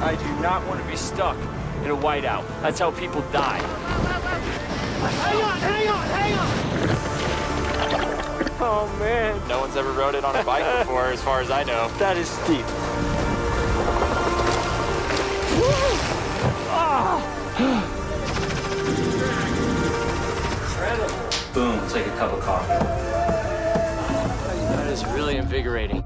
I do not want to be stuck in a whiteout. That's how people die. Hang on, hang on, hang on! Oh, man. No one's ever rode it on a bike before, as far as I know. That is steep. Incredible. Boom, it's like a cup of coffee. That is really invigorating.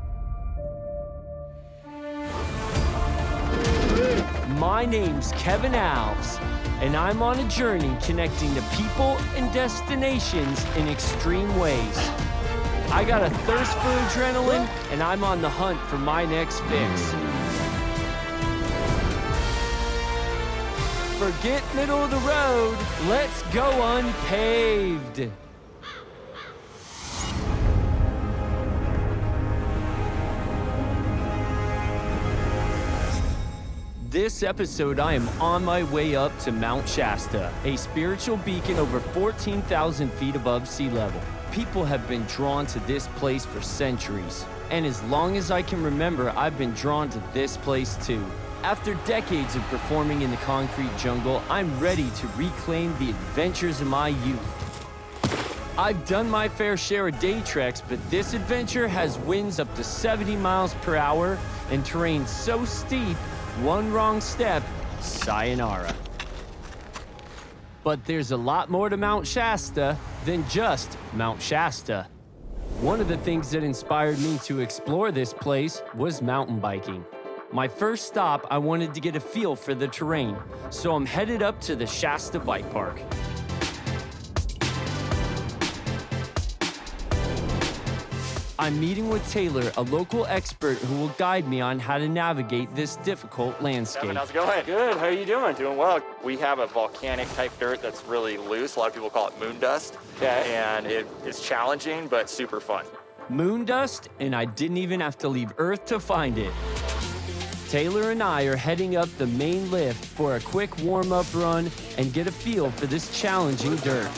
My name's Kevin Alves, and I'm on a journey connecting to people and destinations in extreme ways. I got a thirst for adrenaline, and I'm on the hunt for my next fix. Forget middle of the road, let's go unpaved. This episode, I am on my way up to Mount Shasta, a spiritual beacon over 14,000 feet above sea level. People have been drawn to this place for centuries, and as long as I can remember, I've been drawn to this place too. After decades of performing in the concrete jungle, I'm ready to reclaim the adventures of my youth. I've done my fair share of day treks, but this adventure has winds up to 70 miles per hour and terrain so steep, one wrong step, sayonara. But there's a lot more to Mount Shasta than just Mount Shasta. One of the things that inspired me to explore this place was mountain biking. My first stop, I wanted to get a feel for the terrain, so I'm headed up to the Shasta Bike Park. I'm meeting with Taylor, a local expert who will guide me on how to navigate this difficult landscape. Kevin, how's it going? Good, how are you doing? Doing well. We have a volcanic type dirt that's really loose. A lot of people call it moon dust. Okay. And it's challenging, but super fun. Moon dust, and I didn't even have to leave Earth to find it. Taylor and I are heading up the main lift for a quick warm-up run and get a feel for this challenging dirt.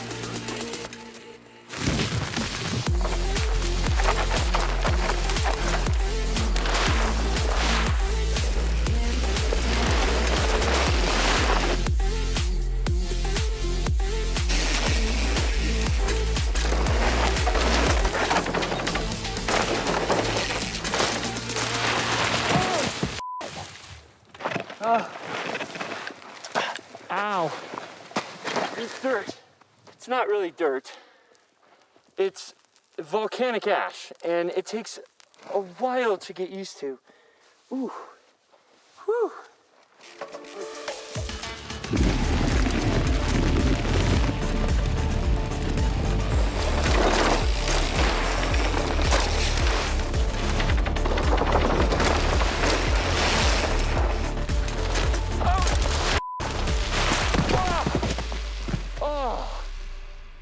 Ow. It's dirt. It's not really dirt. It's volcanic ash, and it takes a while to get used to. Ooh. Whew.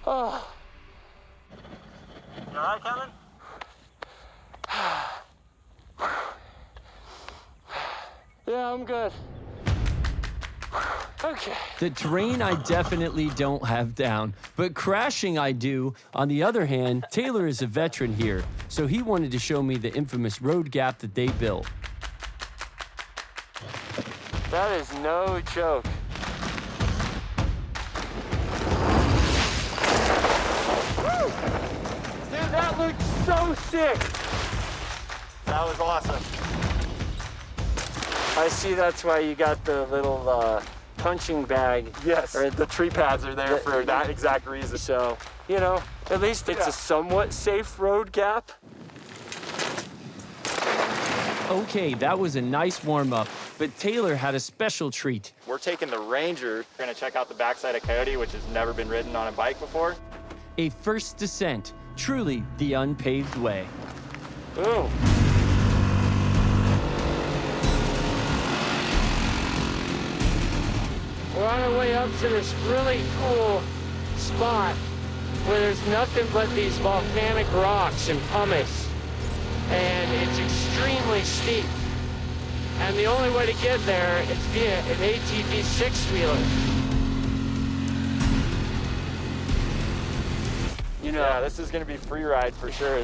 Oh. You all right, Kevin? Yeah, I'm good. Okay. The terrain I definitely don't have down, but crashing I do. On the other hand, Taylor is a veteran here, so he wanted to show me the infamous road gap that they built. That is no joke. Dude, that looks so sick. That was awesome. I see that's why you got the little punching bag. Yes, Or the tree pads are there for that exact reason. So, you know, at least it's a somewhat safe road gap. Okay, that was a nice warm-up, but Taylor had a special treat. We're taking the Ranger. We're gonna check out the backside of Coyote, which has never been ridden on a bike before. A first descent, truly the unpaved way. Ooh. We're on our way up to this really cool spot where there's nothing but these volcanic rocks and pumice. And it's extremely steep. And the only way to get there is via an ATV six-wheeler. You know, yeah, this is gonna be free ride for sure.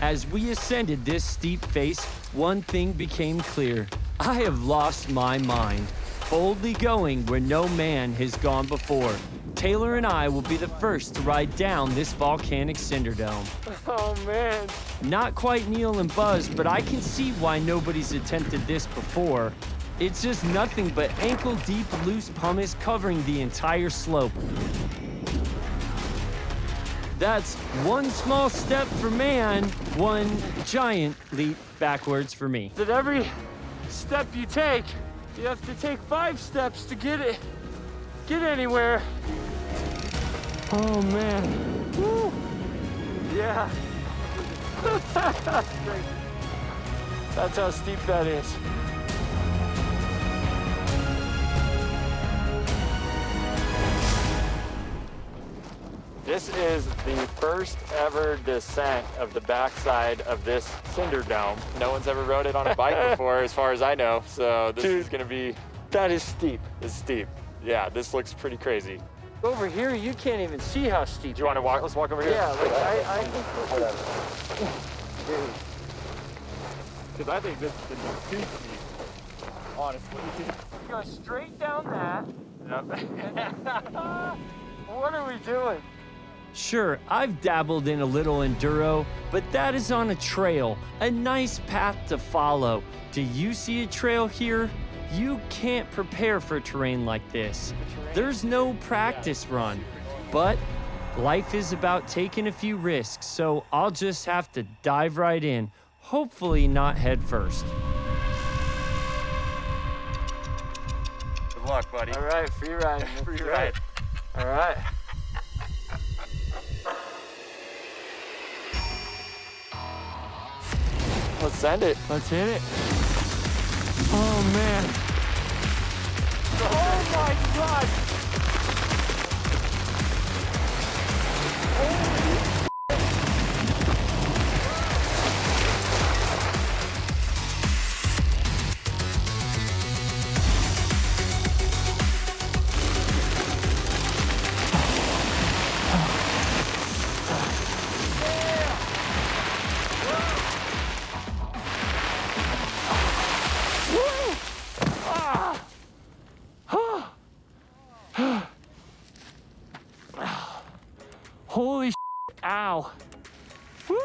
As we ascended this steep face, one thing became clear. I have lost my mind, boldly going where no man has gone before. Taylor and I will be the first to ride down this volcanic cinder dome. Oh, man. Not quite Neil and Buzz, but I can see why nobody's attempted this before. It's just nothing but ankle-deep loose pumice covering the entire slope. That's one small step for man, one giant leap backwards for me. That every step you take, you have to take 5 steps to get anywhere. Oh, man. Woo. Yeah. That's how steep that is. This is the first ever descent of the backside of this cinder dome. No one's ever rode it on a bike before, as far as I know. So this is gonna be, That is steep. it's steep. Yeah, this looks pretty crazy. Over here, you can't even see how steep. Do you want to walk? Let's walk over here. Yeah, like I think. Because I think this is too steep, honestly. Go straight down that. Yep. What are we doing? Sure, I've dabbled in a little enduro, but that is on a trail, a nice path to follow. Do you see a trail here? You can't prepare for terrain like this. There's no practice run, but life is about taking a few risks, so I'll just have to dive right in, hopefully not head first. Good luck, buddy. All right, free ride. Free ride. All right. Let's send it. Let's hit it. Oh, man. Oh, my God. Holy ow. Woo.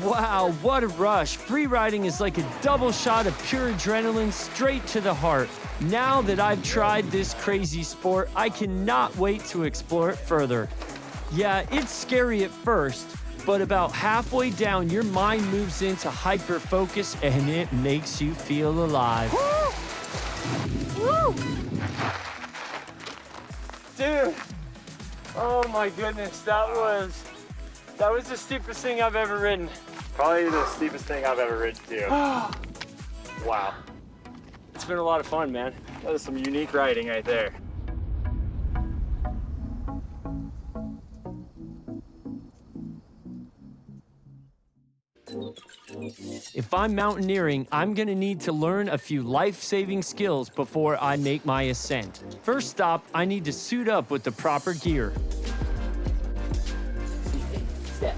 Wow, what a rush. Free riding is like a double shot of pure adrenaline straight to the heart. Now that I've tried this crazy sport, I cannot wait to explore it further. Yeah, it's scary at first, but about halfway down, your mind moves into hyper focus and it makes you feel alive. Woo. Dude. Oh my goodness, that was the steepest thing I've ever ridden. Probably the steepest thing I've ever ridden too. Wow. It's been a lot of fun, man. That is some unique riding right there. If I'm mountaineering, I'm gonna need to learn a few life-saving skills before I make my ascent. First stop, I need to suit up with the proper gear.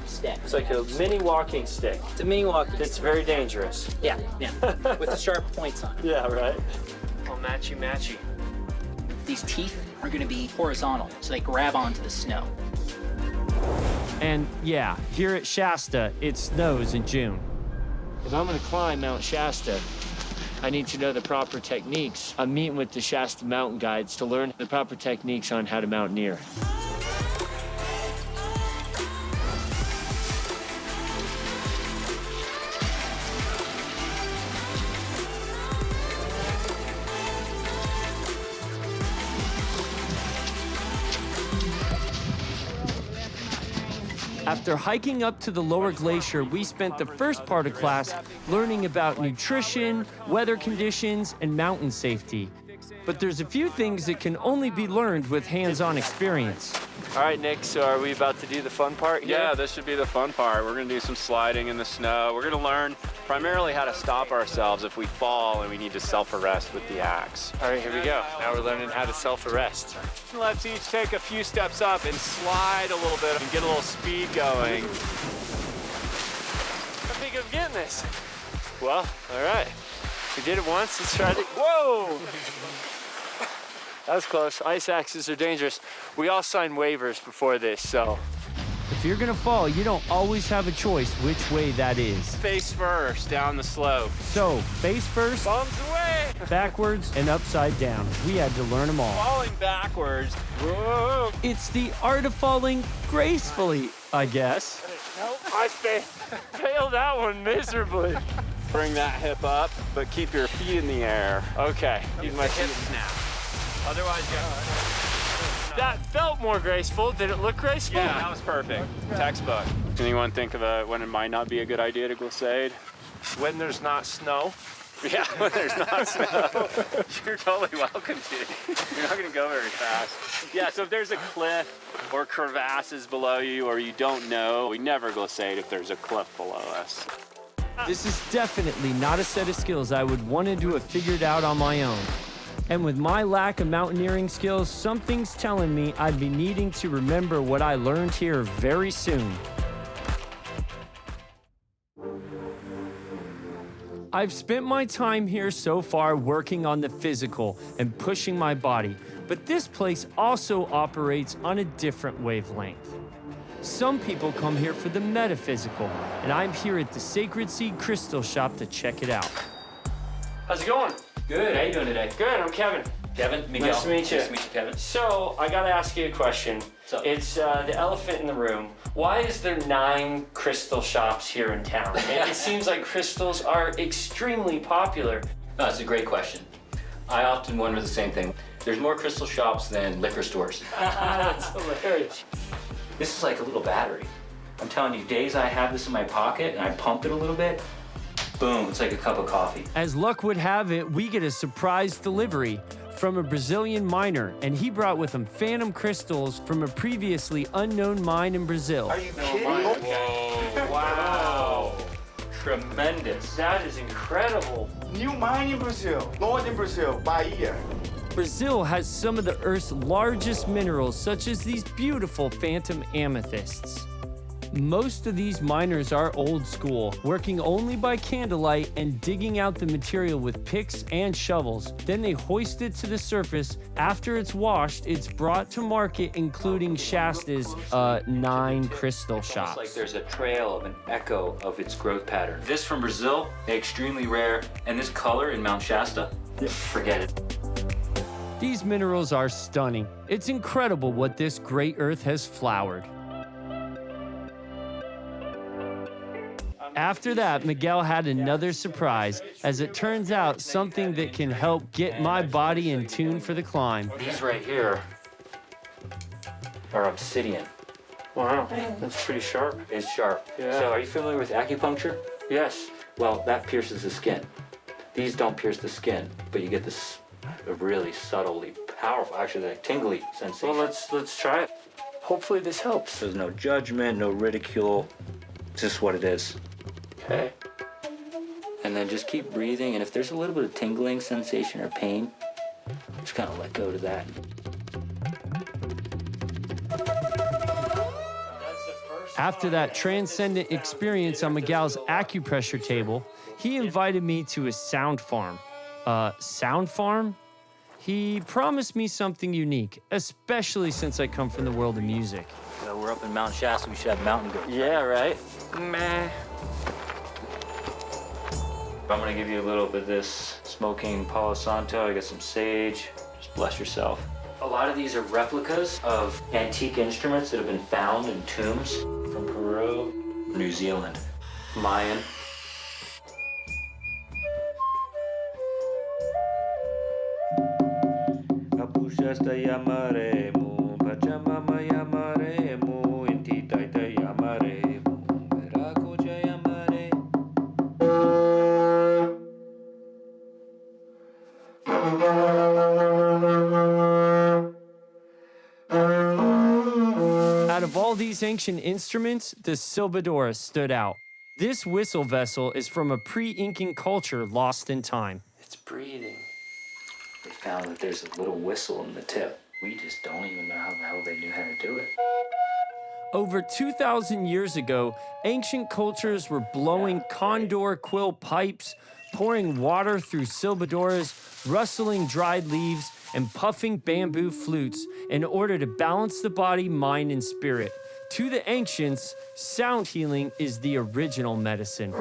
Step. It's like a mini walking stick. It's a mini walking It's very dangerous. Yeah. With the sharp points on it. Yeah, right. All matchy. These teeth are going to be horizontal, so they grab onto the snow. And yeah, here at Shasta, it snows in June. If I'm gonna climb Mount Shasta, I need to know the proper techniques. I'm meeting with the Shasta mountain guides to learn the proper techniques on how to mountaineer. After hiking up to the lower glacier, we spent the first part of class learning about nutrition, weather conditions, and mountain safety. But there's a few things that can only be learned with hands-on experience. All right, Nick, so are we about to do the fun part here? Yeah, this should be the fun part. We're gonna do some sliding in the snow. We're gonna learn primarily how to stop ourselves if we fall and we need to self-arrest with the axe. All right, here we go. Now we're learning how to self-arrest. Let's each take a few steps up and slide a little bit and get a little speed going. Nice. Well, all right. We did it once, let's try it. Whoa! That was close. Ice axes are dangerous. We all signed waivers before this, so. If you're gonna fall, you don't always have a choice which way that is. Face first down the slope. So, face first, Bombs away! backwards, and upside down. We had to learn them all. Falling backwards. Whoa! It's the art of falling gracefully, I guess. Nope, I failed that one miserably. Bring that hip up, but keep your feet in the air. Okay, Keep my hip snap. Otherwise, that felt more graceful. Did it look graceful? yeah, that was perfect. Textbook. Does anyone think of when it might not be a good idea to glissade? When there's not snow. Yeah, when there's not snow. You're totally welcome to. You're not gonna go very fast. Yeah, so if there's a cliff or crevasses below you or you don't know, we never glissade if there's a cliff below us. This is definitely not a set of skills I would want to have figured out on my own. And with my lack of mountaineering skills, something's telling me I'd be needing to remember what I learned here very soon. I've spent my time here so far working on the physical and pushing my body, but this place also operates on a different wavelength. Some people come here for the metaphysical, and I'm here at the Sacred Seed Crystal Shop to check it out. How's it going? Good. How you doing today? Good, I'm Kevin. Kevin, Miguel. Nice to meet you. Nice to meet you, Kevin. So, I gotta ask you a question. up? It's the elephant in the room. Why is there 9 crystal shops here in town? It seems like crystals are extremely popular. No, that's a great question. I often wonder the same thing. There's more crystal shops than liquor stores. That's hilarious. This is like a little battery. I'm telling you, days I have this in my pocket and I pump it a little bit, boom, it's like a cup of coffee. As luck would have it, we get a surprise delivery from a Brazilian miner, and he brought with him phantom crystals from a previously unknown mine in Brazil. Are you kidding? Whoa, wow. Tremendous. That is incredible. New mine in Brazil, northern Brazil, Bahia. Brazil has some of the Earth's largest minerals, such as these beautiful phantom amethysts. Most of these miners are old school, working only by candlelight and digging out the material with picks and shovels. Then they hoist it to the surface. After it's washed, it's brought to market, including Shasta's 9 crystal It's shops. like there's a trail of an echo of its growth pattern. This from Brazil, extremely rare, and this color in Mount Shasta, forget it. These minerals are stunning. It's incredible what this great earth has flowered. After that, Miguel had another surprise, as it turns out something that can help get my body in tune for the climb. These right here are obsidian. Wow, that's pretty sharp. It's sharp. Yeah. So are you familiar with acupuncture? Yes. Well, that pierces the skin. These don't pierce the skin, but you get this really subtly powerful, actually like tingly sensation. Well, let's try it. Hopefully this helps. There's no judgment, no ridicule. It's just what it is. Okay. And then just keep breathing, and if there's a little bit of tingling sensation or pain, just kind of let go to that. After that transcendent experience on Miguel's acupressure table, he invited me to his sound farm. Sound farm? He promised me something unique, especially since I come from the world of music. We're up in Mount Shasta, we should have mountain goats. Yeah, right? Meh. I'm gonna give you a little bit of this smoking Palo Santo. I got some sage. Just bless yourself. A lot of these are replicas of antique instruments that have been found in tombs from Peru, New Zealand, Mayan. Out of all these ancient instruments, the silbadora stood out. This whistle vessel is from a pre-Incan culture lost in time. It's breathing. They found that there's a little whistle in the tip. We just don't even know how the hell they knew how to do it. Over 2,000 years ago, ancient cultures were blowing condor quill pipes, pouring water through silbadoras, rustling dried leaves, and puffing bamboo flutes in order to balance the body, mind, and spirit. To the ancients, sound healing is the original medicine.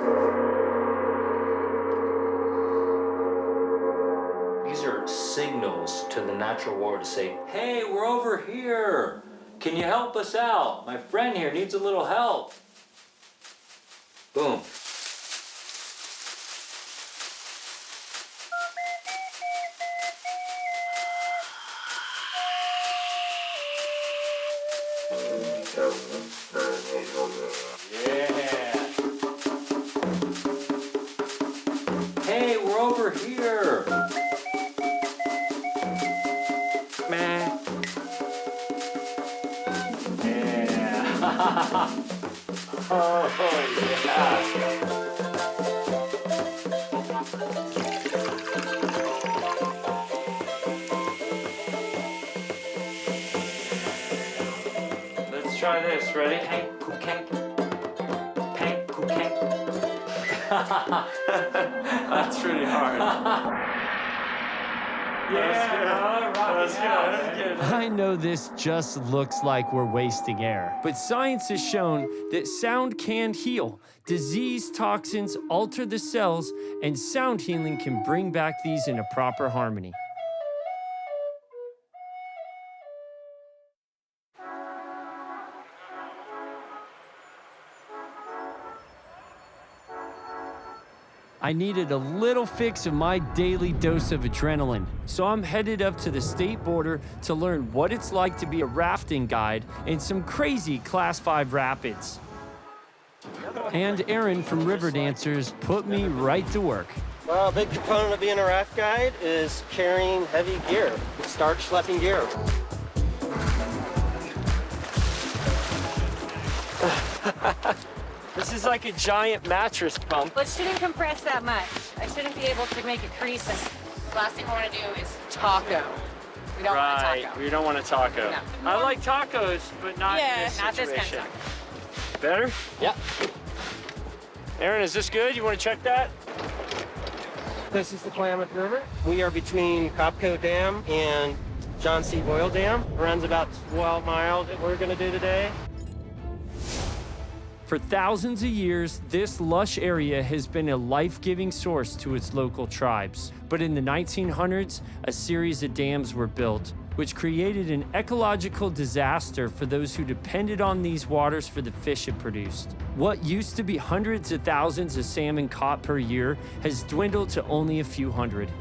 These are signals to the natural world to say, hey, we're over here. Can you help us out? My friend here needs a little help. Boom. Yeah. Hey, we're over here. Man. Oh, yeah. Let's try this. Ready? Pank, kukank. Pank, kukank. That's pretty hard. That's good. I know this just looks like we're wasting air, but science has shown that sound can heal. Disease toxins alter the cells, and sound healing can bring back these in a proper harmony. I needed a little fix of my daily dose of adrenaline, so I'm headed up to the state border to learn what it's like to be a rafting guide in some crazy Class 5 rapids. And Aaron from River Dancers put me right to work. Well, a big component of being a raft guide is carrying heavy gear, start schlepping gear. This is like a giant mattress pump. Well, it shouldn't compress that much. I shouldn't be able to make a crease. And the last thing we want to do is taco. We don't want a taco. We don't want a taco. No. I like tacos, but not in this not situation. this kind of taco. Better? Yep. Aaron, is this good? You want to check that? This is the Klamath River. We are between Copco Dam and John C. Boyle Dam. It runs about 12 miles that we're going to do today. For thousands of years, this lush area has been a life-giving source to its local tribes. But in the 1900s, a series of dams were built, which created an ecological disaster for those who depended on these waters for the fish it produced. What used to be hundreds of thousands of salmon caught per year has dwindled to only a few hundred.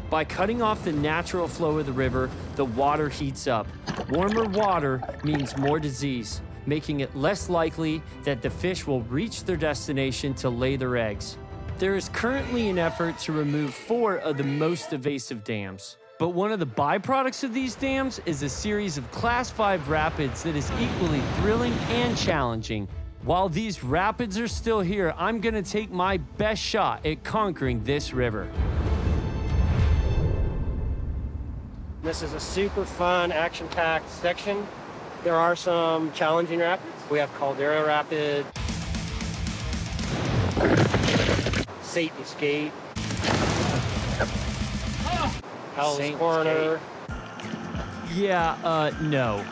By cutting off the natural flow of the river, the water heats up. Warmer water means more disease, making it less likely that the fish will reach their destination to lay their eggs. There is currently an effort to remove 4 of the most invasive dams. But one of the byproducts of these dams is a series of Class 5 rapids that is equally thrilling and challenging. While these rapids are still here, I'm gonna take my best shot at conquering this river. This is a super fun, action-packed section. There are some challenging rapids. We have Caldera Rapid, Satan's Gate, Hell's Satan's Corner. Yeah, no.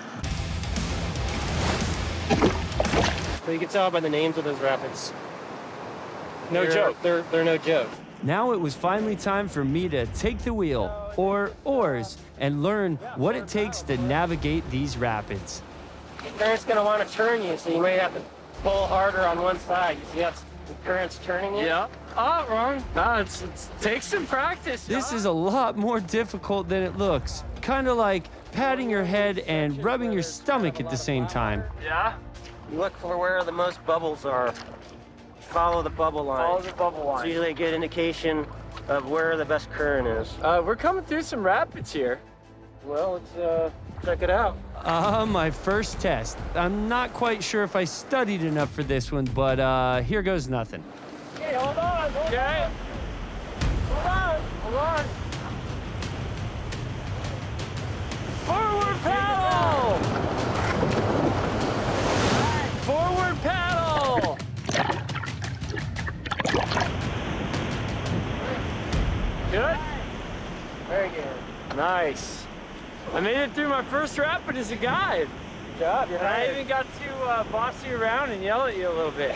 So you can tell by the names of those rapids. No joke. They're no joke. Now it was finally time for me to take the wheel, or oars, and learn what it takes to navigate these rapids. The current's gonna want to turn you, so you may have to pull harder on one side. You see how the current's turning you? Yeah. Oh, wrong. No, it takes some practice. This is a lot more difficult than it looks. Kind of like patting your head and rubbing your stomach at the same time. Yeah. You look for where the most bubbles are. Follow the bubble line. Follow the bubble It's line. usually a good indication of where the best current is. We're coming through some rapids here. Well, let's check it out. My first test. I'm not quite sure if I studied enough for this one, but here goes nothing. Hey, hold on. Okay. Hold on. Forward paddle! Good? Very good. Nice. I made it through my first rapid as a guide. Good job. You're And I right. even got to boss you around and yell at you a little bit.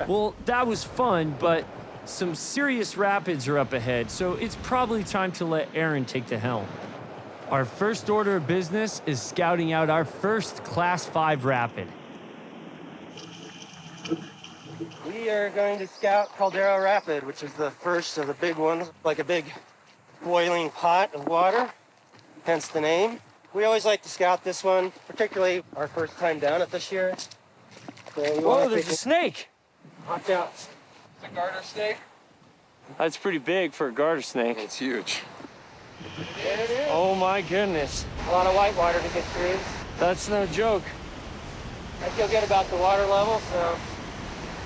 Well, that was fun, but some serious rapids are up ahead, so it's probably time to let Aaron take the helm. Our first order of business is scouting out our first Class 5 rapid. We are going to scout Caldera Rapid, which is the first of the big ones, like a big boiling pot of water, hence the name. We always like to scout this one, particularly our first time down it this year. So we Whoa, wanna there's take a snake. Watch out. The garter snake? That's pretty big for a garter snake. It's huge. There it is. Oh my goodness. A lot of whitewater to get through. That's no joke. I feel good about the water level, so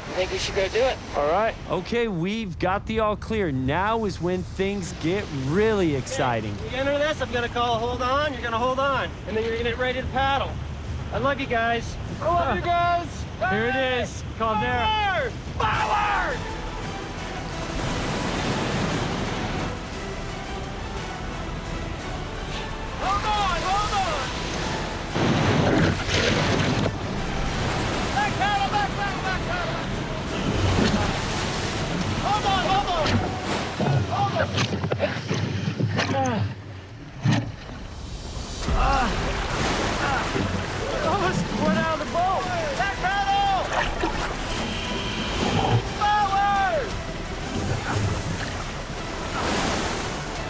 I think we should go do it. All right. Okay, we've got the all clear. Now is when things get really exciting. You enter this, I'm gonna call hold on, you're gonna hold on, and then you're gonna get ready to paddle. I love you guys. I love you guys. Here it is. Caldera. Forward! Hold on, hold on. Back paddle, back paddle. Hold on, hold on. Almost went out of the boat. Back paddle. Forward.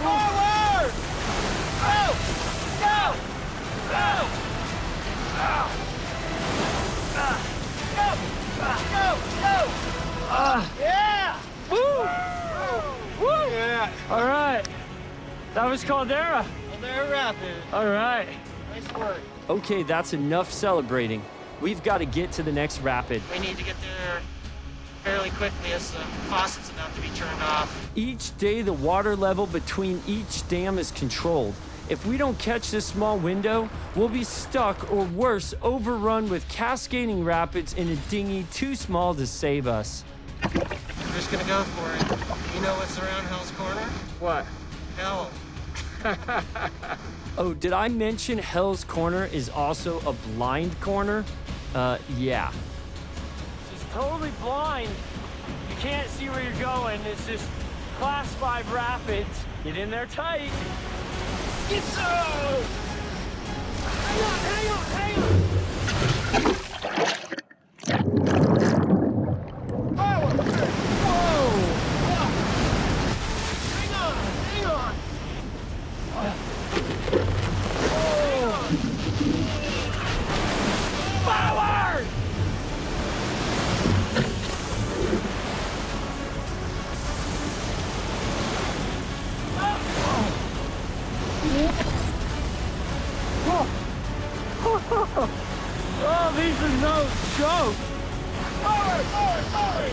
Forward. Go. Go. Go. Yeah! Woo! Woo! Yeah, All right. That was Caldera. Caldera Rapid. All right. Nice work. Okay, that's enough celebrating. We've got to get to the next rapid. We need to get there fairly quickly as the faucet's about to be turned off. Each day, the water level between each dam is controlled. If we don't catch this small window, we'll be stuck or worse, overrun with cascading rapids in a dinghy too small to save us. We're just gonna go for it. You know what's around Hell's Corner? What? Hell. Oh, did I mention Hell's Corner is also a blind corner? Yeah. She's totally blind. You can't see where you're going. It's just Class 5 rapids. Get in there tight. Get so! Hang on, hang on, hang on! Forward! Whoa! Hang on, hang on! Forward! Oh, these are no joke! Forward, forward, forward!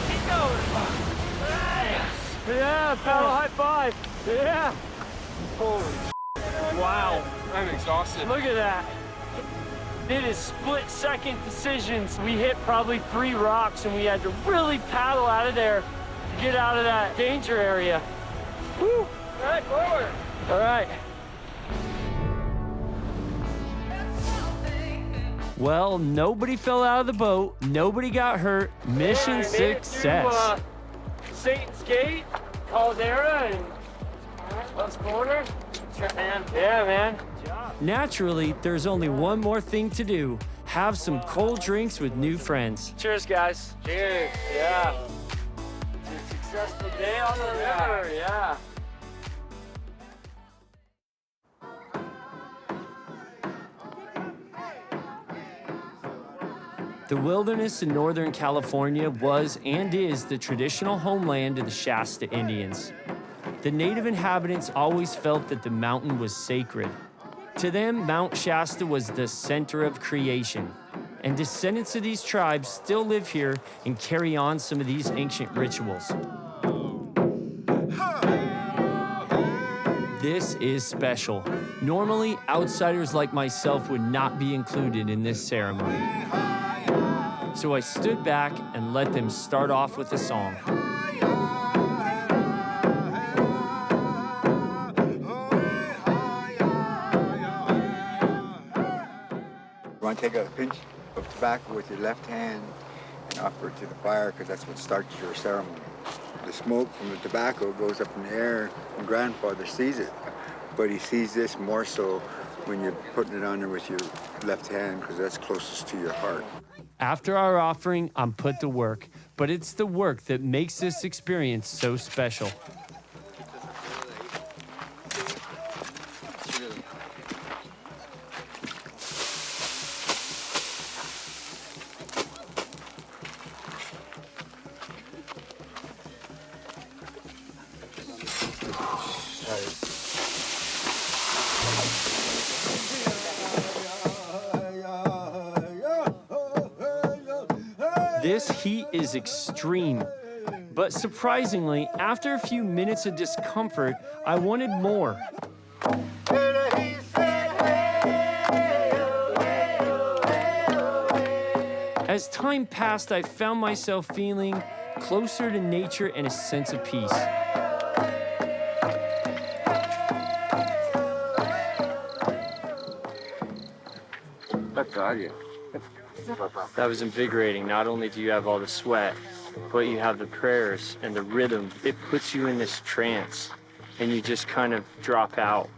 Keep going! Nice! Yeah, paddle high five! Yeah! Holy wow! I'm exhausted. Look at that! It is split-second decisions. We hit probably 3 rocks and we had to really paddle out of there to get out of that danger area. Woo! All right, forward! All right. Well, nobody fell out of the boat, nobody got hurt, mission Yeah, I made it success. through, Satan's Gate, Caldera, and Hell's Corner. Sure, man. Yeah, man. Naturally, there's only one more thing to do. Have some cold drinks with new friends. Cheers, guys. Cheers. Yeah. It's a successful day on the river, yeah. The wilderness in Northern California was and is the traditional homeland of the Shasta Indians. The native inhabitants always felt that the mountain was sacred. To them, Mount Shasta was the center of creation, and descendants of these tribes still live here and carry on some of these ancient rituals. This is special. Normally, outsiders like myself would not be included in this ceremony. So I stood back and let them start off with a song. You want to take a pinch of tobacco with your left hand and offer it to the fire, because that's what starts your ceremony. The smoke from the tobacco goes up in the air, and grandfather sees it, but he sees this more so when you're putting it on there with your left hand, because that's closest to your heart. After our offering, I'm put to work, but it's the work that makes this experience so special. This heat is extreme, but surprisingly, after a few minutes of discomfort, I wanted more. As time passed, I found myself feeling closer to nature and a sense of peace. That's all you. That was invigorating. Not only do you have all the sweat, but you have the prayers and the rhythm. It puts you in this trance, and you just kind of drop out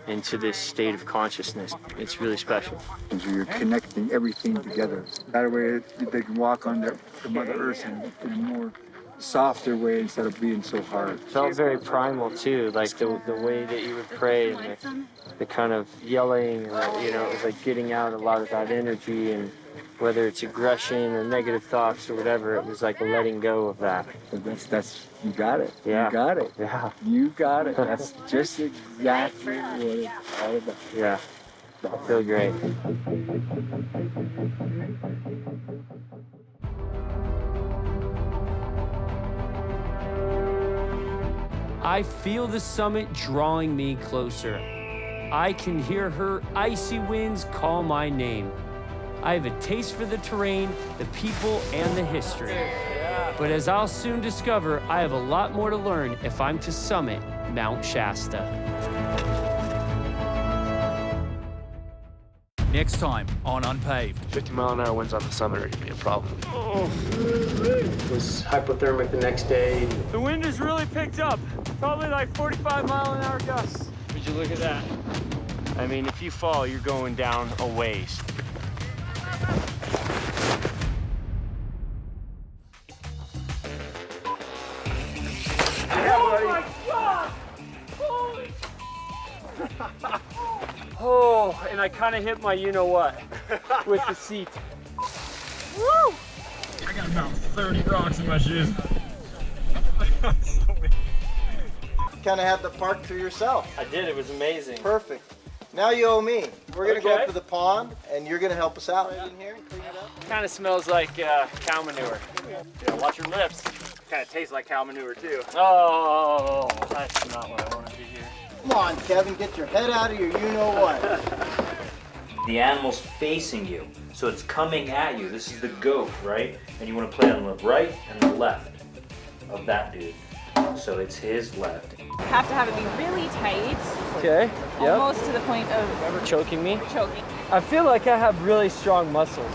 into this state of consciousness. It's really special. And so you're connecting everything together. That way they can walk on the Mother Earth in a more softer way instead of being so hard. Felt very primal too, like the way that you would pray and the kind of yelling, you know, it was like getting out a lot of that energy, and whether it's aggression or negative thoughts or whatever, it was like a letting go of that. That's you got it. Yeah. You got it. Yeah. You got it. That's just exactly what it's all about. Yeah. I feel great. I feel the summit drawing me closer. I can hear her icy winds call my name. I have a taste for the terrain, the people, and the history. But as I'll soon discover, I have a lot more to learn if I'm to summit Mount Shasta. Next time on Unpaved. 50-mile-an-hour winds on the summit are gonna be a problem. Was hypothermic the next day. The wind has really picked up. Probably like 45-mile-an-hour gusts. Would you look at that? I mean, if you fall, you're going down a ways. Oh my God! Holy! Oh, and I kind of hit my you-know-what with the seat. Woo! I got about 30 rocks in my shoes. Kind of had the park to yourself. I did, it was amazing. Perfect. Now you owe me. We're gonna go Okay. up to the pond, and you're gonna help us out in here and clean it up. Kind of smells like cow manure. Yeah, watch your lips. Kind of tastes like cow manure too. Oh, that's not what I want to do here. Come on, Kevin, get your head out of your you-know-what. The animal's facing you, so it's coming at you. This is the goat, right? And you want to play on the right and the left of that dude. So it's his left. Have to have it be really tight, Okay, yep. almost to the point of Choking me? choking. I feel like I have really strong muscles.